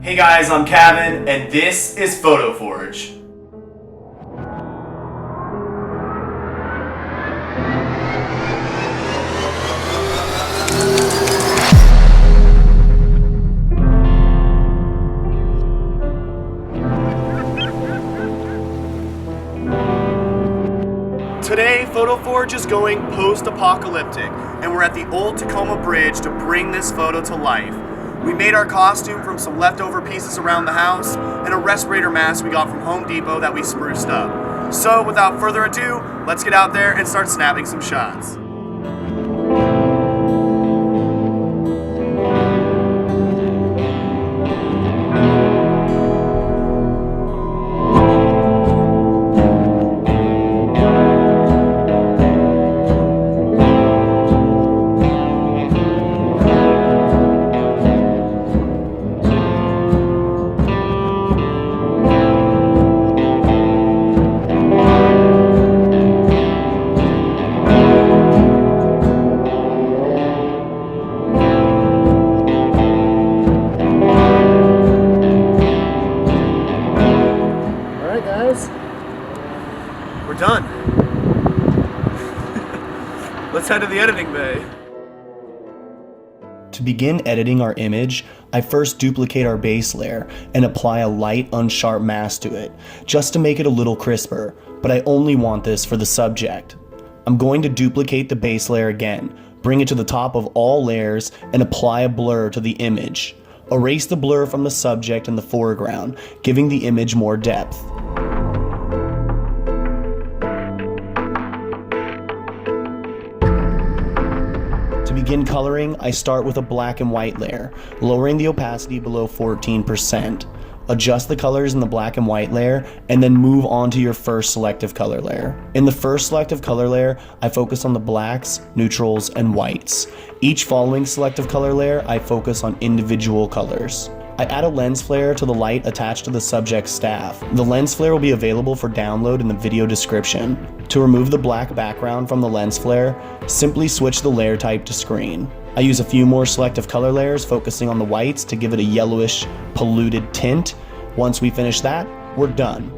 Hey guys, I'm Kavan, and this is PhotoForge. Today, PhotoForge is going post-apocalyptic, and we're at the old Tacoma Bridge to bring this photo to life. We made our costume from some leftover pieces around the house and a respirator mask we got from Home Depot that we spruced up. So, without further ado, let's get out there and start snapping some shots. We're done. Let's head to the editing bay. To begin editing our image, I first duplicate our base layer and apply a light unsharp mask to it, just to make it a little crisper, but I only want this for the subject. I'm going to duplicate the base layer again, bring it to the top of all layers, and apply a blur to the image. Erase the blur from the subject in the foreground, giving the image more depth. To begin coloring, I start with a black and white layer, lowering the opacity below 14%. Adjust the colors in the black and white layer, and then move on to your first selective color layer. In the first selective color layer, I focus on the blacks, neutrals, and whites. Each following selective color layer, I focus on individual colors. I add a lens flare to the light attached to the subject's staff. The lens flare will be available for download in the video description. To remove the black background from the lens flare, simply switch the layer type to screen. I use a few more selective color layers focusing on the whites to give it a yellowish, polluted tint. Once we finish that, we're done.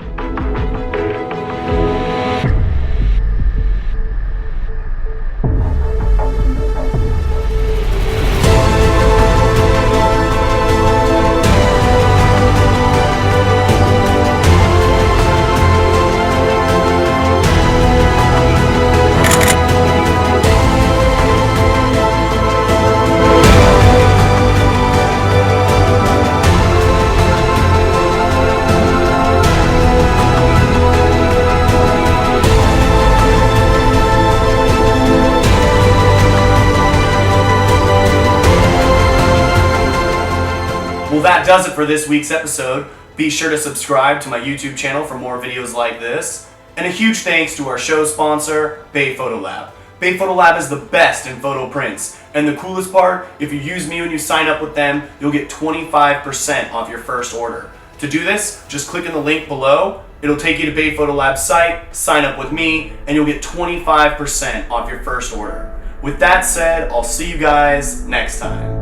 Well, that does it for this week's episode. Be sure to subscribe to my YouTube channel for more videos like this. And a huge thanks to our show sponsor, BayPhoto Lab. BayPhoto Lab is the best in photo prints. And the coolest part, if you use me when you sign up with them, you'll get 25% off your first order. To do this, just click on the link below. It'll take you to BayPhoto Lab's site, sign up with me, and you'll get 25% off your first order. With that said, I'll see you guys next time.